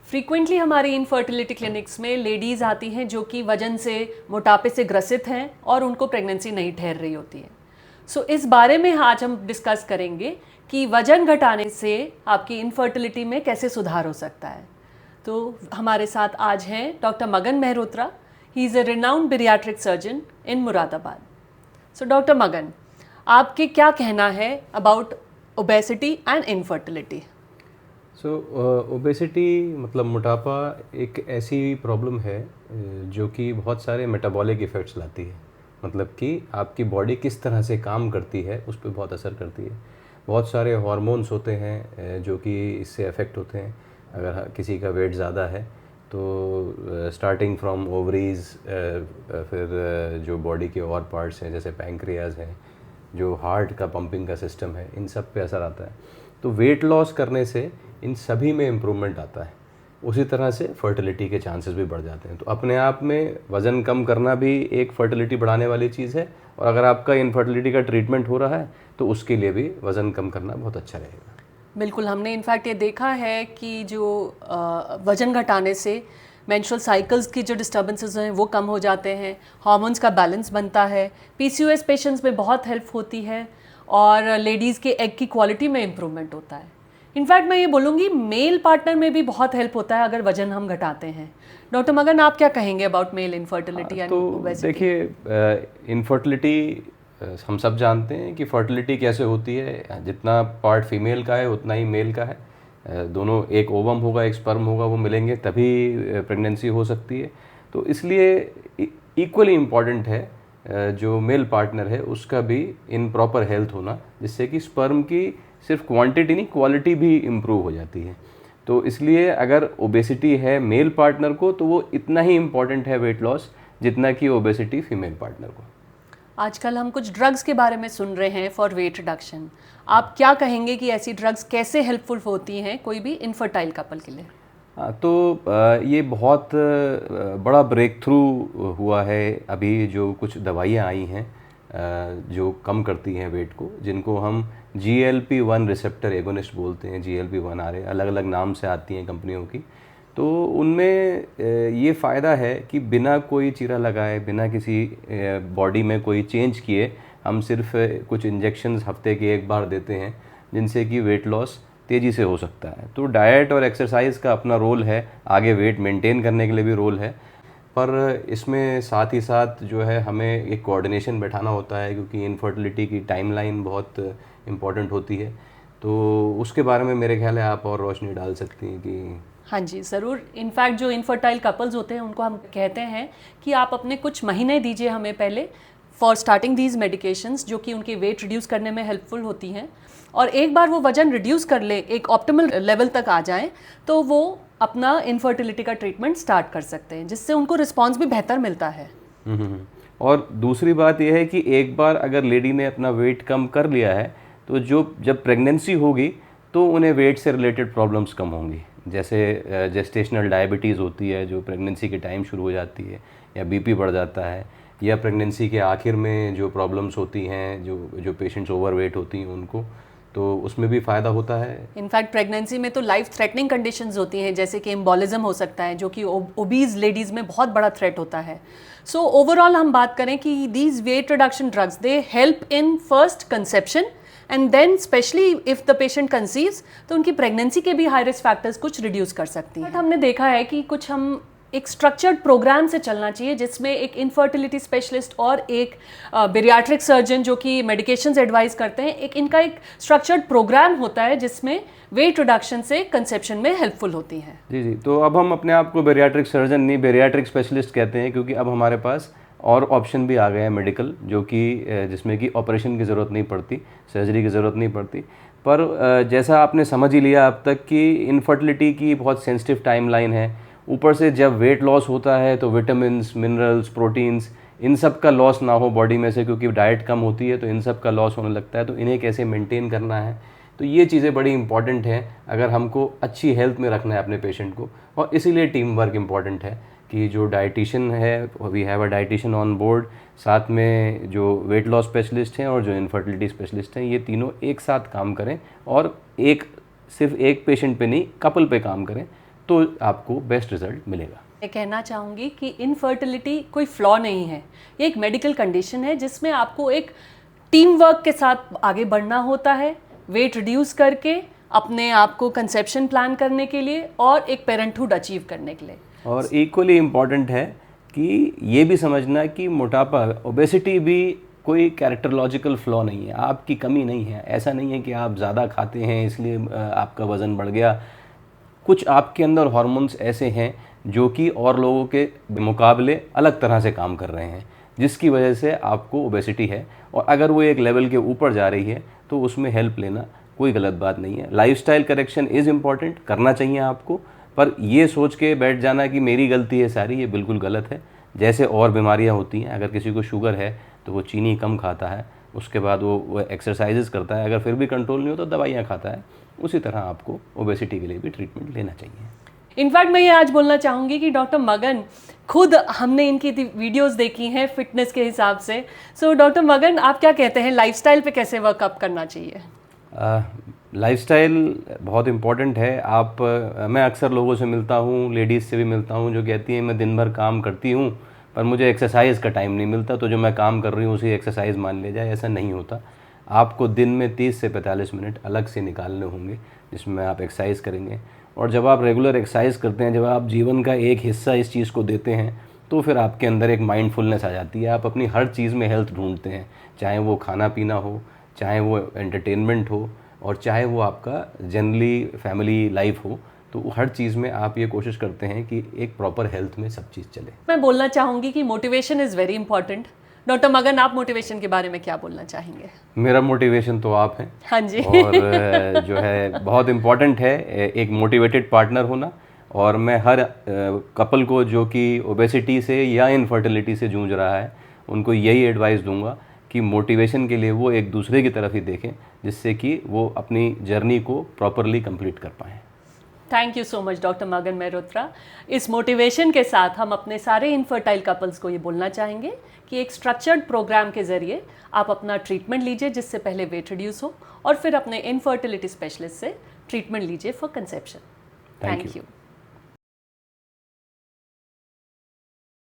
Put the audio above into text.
Frequently हमारी infertility clinics में ladies आती हैं जो कि वजन से, मोटापे से ग्रसित हैं और उनको प्रेगनेंसी नहीं ठहर रही होती है। सो इस बारे में आज हम डिस्कस करेंगे कि वजन घटाने से आपकी इनफर्टिलिटी में कैसे सुधार हो सकता है। तो हमारे साथ आज हैं डॉक्टर मगन Mehrotra. He is a renowned bariatric surgeon in Moradabad. So doctor मगन, आपके क्या कहना है about obesity and infertility? Obesity मतलब मोटापा एक ऐसी प्रॉब्लम है जो कि बहुत सारे मेटाबॉलिक इफ़ेक्ट्स लाती है। मतलब कि आपकी बॉडी किस तरह से काम करती है उस पर बहुत असर करती है। बहुत सारे हार्मोन्स होते हैं जो कि इससे अफेक्ट होते हैं। अगर किसी का वेट ज़्यादा है तो स्टार्टिंग फ्रॉम ओवरीज, फिर जो बॉडी के और पार्ट्स हैं जैसे पैंक्रियाज हैं, जो हार्ट का पंपिंग का सिस्टम है, इन सब पे असर आता है। तो वेट लॉस करने से इन सभी में इम्प्रूवमेंट आता है। उसी तरह से फर्टिलिटी के चांसेस भी बढ़ जाते हैं। तो अपने आप में वज़न कम करना भी एक फर्टिलिटी बढ़ाने वाली चीज़ है, और अगर आपका इनफर्टिलिटी का ट्रीटमेंट हो रहा है तो उसके लिए भी वज़न कम करना बहुत अच्छा रहेगा। बिल्कुल, हमने इनफैक्ट ये देखा है कि जो वज़न घटाने से मेंस्ट्रुअल साइकिल्स की जो डिस्टर्बेंसेस हैं वो कम हो जाते हैं, हार्मोन्स का बैलेंस बनता है, पीसीओएस पेशेंट्स में बहुत हेल्प होती है और लेडीज़ के एग की क्वालिटी में इम्प्रूवमेंट होता है। इनफैक्ट मैं ये बोलूँगी मेल पार्टनर में भी बहुत हेल्प होता है अगर वज़न हम घटाते हैं। डॉक्टर मगन, आप क्या कहेंगे about male infertility and obesity? देखिए, इनफर्टिलिटी हम सब जानते हैं कि फर्टिलिटी कैसे होती है। जितना पार्ट फीमेल का है उतना ही मेल का है। दोनों, एक ओवम होगा एक स्पर्म होगा, वो मिलेंगे तभी प्रेगनेंसी हो सकती है। तो इसलिए इक्वली इम्पॉर्टेंट है जो मेल पार्टनर है उसका भी इन प्रॉपर हेल्थ होना, जिससे कि स्पर्म की सिर्फ क्वांटिटी नहीं क्वालिटी भी इम्प्रूव हो जाती है। तो इसलिए अगर ओबेसिटी है मेल पार्टनर को तो वो इतना ही इम्पॉर्टेंट है वेट लॉस जितना कि ओबेसिटी फीमेल पार्टनर को। आजकल हम कुछ ड्रग्स के बारे में सुन रहे हैं फॉर वेट रिडक्शन। आप क्या कहेंगे कि ऐसी ड्रग्स कैसे हेल्पफुल होती हैं कोई भी इनफर्टाइल कपल के लिए? हाँ, तो ये बहुत बड़ा ब्रेक थ्रू हुआ है अभी। जो कुछ दवाइयाँ आई हैं जो कम करती हैं वेट को, जिनको हम GLP-1 रिसेप्टर एगोनिस्ट बोलते हैं। GLP-1 आ रहे अलग अलग नाम से आती हैं कंपनियों की। तो उनमें ये फ़ायदा है कि बिना कोई चीरा लगाए, बिना किसी बॉडी में कोई चेंज किए, हम सिर्फ कुछ इंजेक्शंस हफ्ते के एक बार देते हैं, जिनसे कि वेट लॉस तेज़ी से हो सकता है। तो डाइट और एक्सरसाइज का अपना रोल है, आगे वेट मेंटेन करने के लिए भी रोल है, पर इसमें साथ ही साथ जो है हमें एक कोऑर्डिनेशन बैठाना होता है, क्योंकि इनफर्टिलिटी की टाइमलाइन बहुत इम्पॉर्टेंट होती है। तो उसके बारे में मेरे ख्याल है आप और रोशनी डाल सकती हैं कि। हाँ जी, ज़रूर। इनफैक्ट जो इनफर्टाइल कपल्स होते हैं उनको हम कहते हैं कि आप अपने कुछ महीने दीजिए हमें पहले फॉर स्टार्टिंग दीज मेडिकेशंस, जो कि उनके वेट रिड्यूस करने में हेल्पफुल होती हैं। और एक बार वो वजन रिड्यूस कर ले, एक ऑप्टिमल लेवल तक आ जाएं, तो वो अपना इनफर्टिलिटी का ट्रीटमेंट स्टार्ट कर सकते हैं, जिससे उनको रिस्पॉन्स भी बेहतर मिलता है। और दूसरी बात यह है कि एक बार अगर लेडी ने अपना वेट कम कर लिया है तो जब प्रेगनेंसी होगी तो उन्हें वेट से रिलेटेड प्रॉब्लम्स कम होंगी। जैसे जेस्टेशनल डायबिटीज़ होती है जो प्रेगनेंसी के टाइम शुरू हो जाती है, या बीपी बढ़ जाता है, या प्रेगनेंसी के आखिर में जो प्रॉब्लम्स होती हैं, जो पेशेंट्स ओवरवेट होती हैं उनको, तो उसमें भी फ़ायदा होता है। इनफैक्ट प्रेगनेंसी में तो लाइफ थ्रेटनिंग कंडीशंस होती हैं, जैसे कि एम्बोलिज्म हो सकता है, जो कि ओबीज लेडीज़ में बहुत बड़ा थ्रेट होता है। सो ओवरऑल हम बात करें कि these weight reduction drugs they help in first conception and then specially if the patient conceives, तो उनकी प्रेगनेंसी के भी हाई रिस्क फैक्टर्स कुछ रिड्यूस कर सकती हैं। बट हमने देखा है कि कुछ हम एक स्ट्रक्चर्ड प्रोग्राम से चलना चाहिए, जिसमें एक इनफर्टिलिटी स्पेशलिस्ट और एक बेरियाट्रिक सर्जन जो कि मेडिकेशंस एडवाइस करते हैं, इनका एक स्ट्रक्चर्ड प्रोग्राम होता है जिसमें वेट रिडक्शन से कंसेप्शन में हेल्पफुल होती हैं। जी। तो अब हम अपने आप को बेरियाट्रिक सर्जन नहीं, बेरियाट्रिक स्पेशलिस्ट कहते हैं, क्योंकि अब हमारे पास और ऑप्शन भी आ गए हैं मेडिकल, जो कि जिसमें कि ऑपरेशन की ज़रूरत नहीं पड़ती, सर्जरी की ज़रूरत नहीं पड़ती। पर जैसा आपने समझ ही लिया अब तक कि इनफर्टिलिटी की बहुत सेंसिटिव टाइमलाइन है। ऊपर से जब वेट लॉस होता है तो विटामिन्स, मिनरल्स, प्रोटीन्स, इन सब का लॉस ना हो बॉडी में से, क्योंकि डाइट कम होती है तो इन सब का लॉस होने लगता है। तो इन्हें कैसे मेंटेन करना है, तो ये चीज़ें बड़ी इंपॉर्टेंट हैं अगर हमको अच्छी हेल्थ में रखना है अपने पेशेंट को। और इसीलिए टीम वर्क इम्पॉर्टेंट है कि जो डाइटिशियन है, we have a dietitian on board, साथ में जो वेट लॉस स्पेशलिस्ट हैं और जो इनफर्टिलिटी स्पेशलिस्ट हैं, ये तीनों एक साथ काम करें और सिर्फ एक पेशेंट पे नहीं, कपल पे काम करें, तो आपको बेस्ट रिजल्ट मिलेगा। मैं कहना चाहूँगी कि इनफर्टिलिटी कोई फ्लॉ नहीं है, ये एक मेडिकल कंडीशन है जिसमें आपको एक टीम वर्क के साथ आगे बढ़ना होता है, वेट रिड्यूस करके अपने आप को कंसेप्शन प्लान करने के लिए और एक पेरेंटहुड अचीव करने के लिए। और इक्वली इम्पॉर्टेंट है कि ये भी समझना कि मोटापा, ओबेसिटी भी कोई कैरेक्टरलॉजिकल फ्लॉ नहीं है, आपकी कमी नहीं है। ऐसा नहीं है कि आप ज़्यादा खाते हैं इसलिए आपका वज़न बढ़ गया। कुछ आपके अंदर हार्मोन्स ऐसे हैं जो कि और लोगों के मुकाबले अलग तरह से काम कर रहे हैं, जिसकी वजह से आपको ओबेसिटी है। और अगर वो एक लेवल के ऊपर जा रही है तो उसमें हेल्प लेना कोई गलत बात नहीं है। लाइफस्टाइल करेक्शन इज़ इम्पॉर्टेंट, करना चाहिए आपको, पर ये सोच के बैठ जाना कि मेरी गलती है सारी, ये बिल्कुल गलत है। जैसे और बीमारियां होती हैं, अगर किसी को शुगर है तो वो चीनी कम खाता है, उसके बाद वो एक्सरसाइजेस करता है, अगर फिर भी कंट्रोल नहीं हो तो दवाइयाँ खाता है। उसी तरह आपको ओबेसिटी के लिए भी ट्रीटमेंट लेना चाहिए। इनफैक्ट मैं ये आज बोलना चाहूँगी कि डॉक्टर मगन, खुद हमने इनकी वीडियोस देखी हैं फिटनेस के हिसाब से। सो डॉक्टर मगन, आप क्या कहते हैं लाइफस्टाइल पे कैसे वर्कअप करना चाहिए? लाइफस्टाइल बहुत इम्पॉर्टेंट है। मैं अक्सर लोगों से मिलता हूँ, लेडीज़ से भी मिलता हूँ, जो कहती हैं मैं दिन भर काम करती हूँ पर मुझे एक्सरसाइज का टाइम नहीं मिलता, तो जो मैं काम कर रही हूँ उसी एक्सरसाइज मान लिया जाए। ऐसा नहीं होता। आपको दिन में 30 से 45 मिनट अलग से निकालने होंगे जिसमें आप एक्सरसाइज करेंगे। और जब आप रेगुलर एक्सरसाइज करते हैं, जब आप जीवन का एक हिस्सा इस चीज़ को देते हैं, तो फिर आपके अंदर एक माइंडफुलनेस आ जाती है। आप अपनी हर चीज़ में हेल्थ ढूंढते हैं, चाहे वो खाना पीना हो, चाहे वो एंटरटेनमेंट हो, और चाहे वो आपका जनरली फैमिली लाइफ हो। तो हर चीज़ में आप ये कोशिश करते हैं कि एक प्रॉपर हेल्थ में सब चीज़ चले। मैं बोलना चाहूँगी कि motivation is very important. Doctor मगन, आप मोटिवेशन के बारे में क्या बोलना चाहेंगे? मेरा मोटिवेशन तो आप हैं। हाँ जी। और जो है बहुत इम्पॉर्टेंट है एक मोटिवेटेड पार्टनर होना। और मैं हर कपल को जो कि ओबेसिटी से या इनफर्टिलिटी से जूझ रहा है, उनको यही एडवाइस दूंगा कि मोटिवेशन के लिए वो एक दूसरे की तरफ ही देखें, जिससे कि वो अपनी जर्नी को प्रॉपरली कंप्लीट कर पाएँ। Thank you so much doctor मगन मेहरोत्रा। इस मोटिवेशन के साथ हम अपने सारे इनफर्टाइल कपल्स को ये बोलना चाहेंगे कि एक स्ट्रक्चर्ड प्रोग्राम के ज़रिए आप अपना ट्रीटमेंट लीजिए, जिससे पहले वेट रिड्यूस हो, और फिर अपने इनफर्टिलिटी स्पेशलिस्ट से ट्रीटमेंट लीजिए फॉर कंसेप्शन। Thank you.